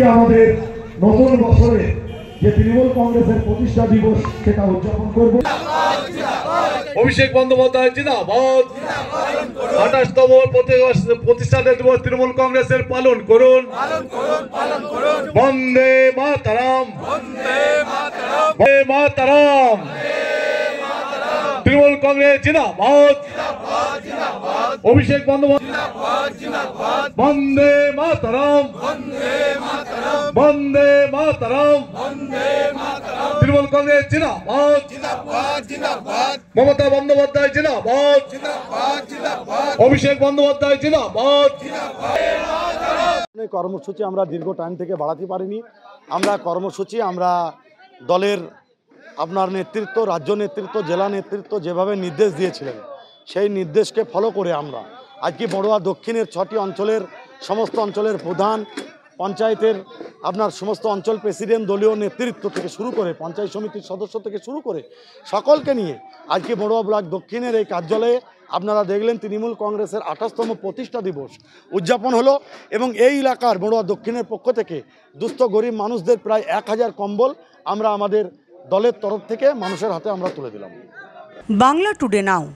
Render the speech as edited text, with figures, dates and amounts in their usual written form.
আমাদের নতুন বছরে যে তৃণমূল কংগ্রেসের প্রতিষ্ঠা দিবস সেটা উদযাপন করব। অভিষেক বন্দ্যোপাধ্যায় জিন্দাবাদ। 28তম প্রতিষ্ঠা দিবস তৃণমূল কংগ্রেসের পালন করুন। বন্দে মাতরম, বন্দে মাতরম। তৃণমূল কংগ্রেস জিন্দাবাদ। অভিষেক বন্দ্যোপাধ্যায় বন্দে মাতরম, বন্দে মাতরম। তৃণমূল কংগ্রেস জিন্দাবাদ। মমতা বন্দ্যোপাধ্যায় জিন্দাবাদ। অভিষেক বন্দ্যোপাধ্যায় জিন্দাবাদ। কর্মসূচি আমরা দীর্ঘ টাইম থেকে বাড়াতে পারিনি। আমরা কর্মসূচি আমরা দলের আপনার নেতৃত্ব, রাজ্য নেতৃত্ব, জেলা নেতৃত্ব যেভাবে নির্দেশ দিয়েছিলেন সেই নির্দেশকে ফলো করে আমরা আজকে বড়ুয়া দক্ষিণের 6টি অঞ্চলের সমস্ত অঞ্চলের প্রধান, পঞ্চায়েতের আপনার সমস্ত অঞ্চল প্রেসিডেন্ট, দলীয় নেতৃত্ব থেকে শুরু করে পঞ্চায়েত সমিতির সদস্য থেকে শুরু করে সকলকে নিয়ে আজকে বড়ুয়া ব্লক দক্ষিণের এই কার্যালয়ে আপনারা দেখলেন তৃণমূল কংগ্রেসের 28তম প্রতিষ্ঠা দিবস উদযাপন হলো এবং এই এলাকার বড়ুয়া দক্ষিণের পক্ষ থেকে দুস্থ গরিব মানুষদের প্রায় 1000 কম্বল আমরা আমাদের দলের তরফ থেকে মানুষের হাতে আমরা তুলে দিলাম। বাংলা টুডে নাও।